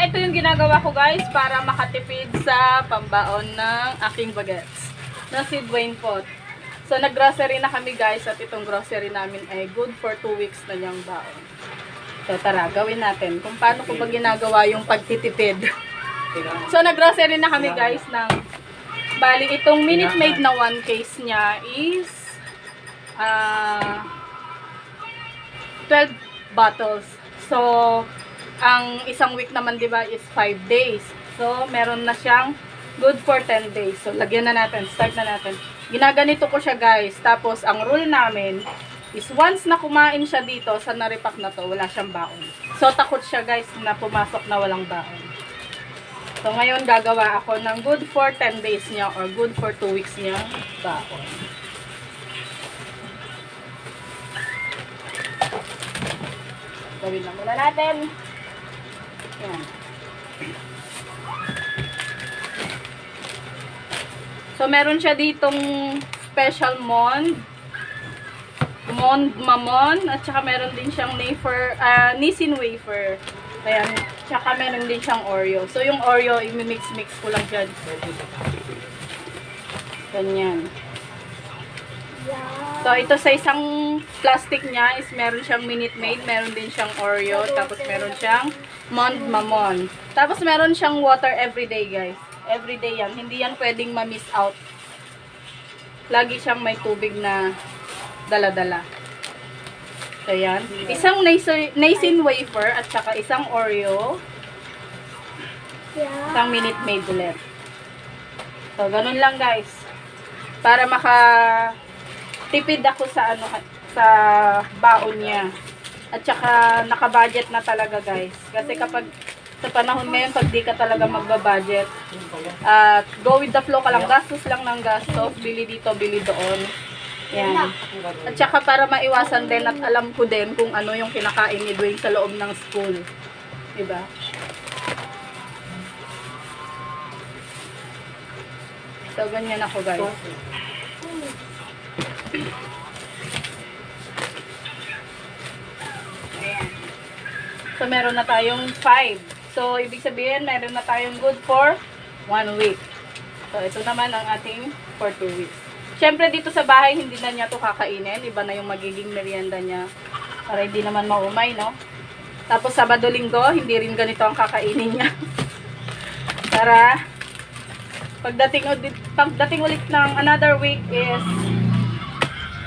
ito yung ginagawa ko guys para makatipid sa pambaon ng aking bagets na si Dwayne Pot. So nag-grocery na kami guys at itong grocery namin ay good for 2 weeks na niyang baon. So tara, gawin natin kung paano ko ba ginagawa yung pagtitipid. So nag-grocery na kami guys ng bali itong Minute Maid na 1 case niya is 12 bottles. So ang isang week naman, di ba, is 5 days. So, meron na siyang good for 10 days. So, lagyan na natin. Start na natin. Ginaganito ko siya, guys. Tapos, ang rule namin is once na kumain siya dito sa naripak na to, wala siyang baon. So, takot siya, guys, na pumasok na walang baon. So, ngayon, gagawa ako ng good for 10 days niya or good for 2 weeks niya baon. Gawin na muna natin. Yan. So, meron siya ditong special Mond Mamon, at saka meron din siyang Nissin wafer. Ayan. Tsaka meron din siyang Oreo. So, yung Oreo, i-mix-mix ko lang dyan. Ganyan. So, ito sa isang plastic niya is meron siyang Minute Maid, meron din siyang Oreo, tapos meron siyang Mond Mamon. Tapos meron siyang water everyday, guys. Everyday yan. Hindi yan pwedeng ma-miss out. Lagi siyang may tubig na dala-dala. So, yan. Isang Nissin wafer at saka isang Oreo. Isang Minute Maid ulit. So, ganun lang, guys. Para tipid ako sa sa baon niya. At saka naka-budget na talaga, guys. Kasi kapag sa panahon ngayon, pag di ka talaga magba-budget, go with the flow ka lang, gastos lang ng gastos, bili dito, bili doon. Yan. At saka para maiwasan din at alam ko din kung ano yung kinakain ni Dwayne sa loob ng school. Diba? So, ganyan ako, guys. Ayan. So, meron na tayong 5. So, ibig sabihin, meron na tayong good for 1 week. So, ito naman ang ating for 2 weeks. Siyempre, dito sa bahay, hindi na niya ito kakainin. Iba na yung magiging merienda niya. Para hindi naman maumay, no? Tapos, Sabado-Linggo, hindi rin ganito ang kakainin niya. Para, pagdating ulit ng another week is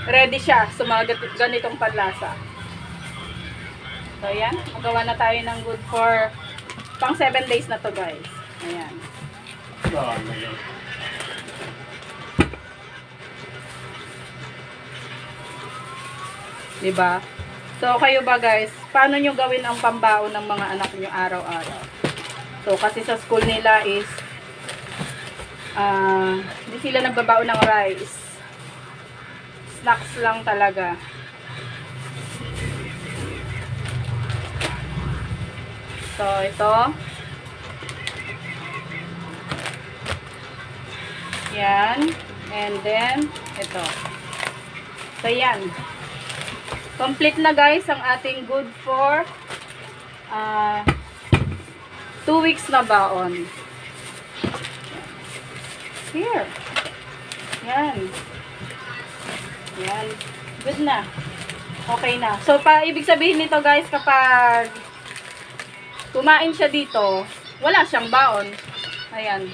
ready siya sa mga ganitong panlasa. So, ayan. Magawa na tayo ng good for pang 7 days na to, guys. Ayan. Diba? So, kayo ba, guys? Paano nyo gawin ang pambaon ng mga anak nyo araw-araw? So, kasi sa school nila is hindi sila nagbabaon ng rice. Snacks lang talaga. So, ito. Yan. And then, ito. So, yan. Complete na, guys, ang ating good for 2 weeks na baon. Here. Yan. Yan. Good na. Okay na. So, ibig sabihin nito, guys, kapag kumain siya dito, wala siyang baon. Ayan.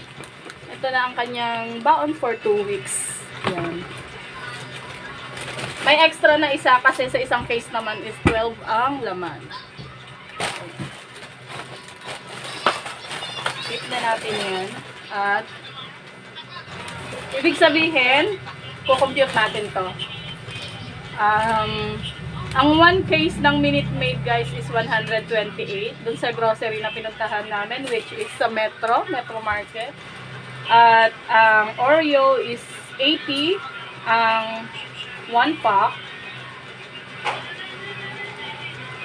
Ito na ang kanyang baon for 2 weeks. Yan. May extra na isa kasi sa isang case naman is 12 ang laman. Keep na natin yan. At ibig sabihin, kukompute natin to. Ang 1 case ng Minute Maid, guys, is 128. Dun sa grocery na pinuntahan namin, which is sa Metro Market. At ang Oreo is 80. Ang 1 pack.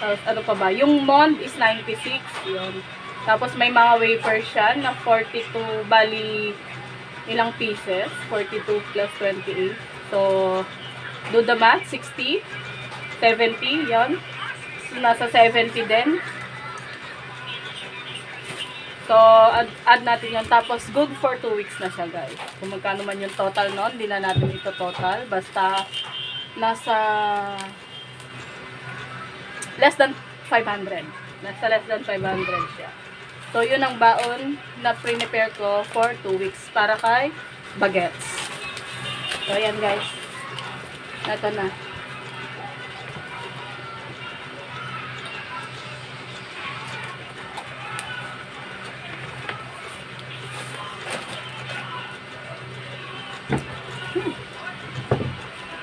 Tapos, ano pa ba? Yung Mond is 96. Yun. Tapos, may mga wafer siya na 42, bali, ilang pieces? 42 plus 28. So, do the math, 60, 70, yun. So, nasa 70 din. So, add natin yun. Tapos, good for 2 weeks na siya, guys. Kung magkano man yung total nun, hindi na natin ito total. Basta, nasa less than 500. Nasa less than 500 siya. So, yun ang baon na prepare ko for 2 weeks para kay bagets. So, ayan, guys. Ito na.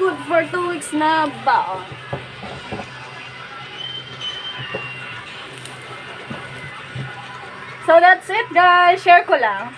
Good for 2 weeks na baon. So, that's it, guys. Share ko lang.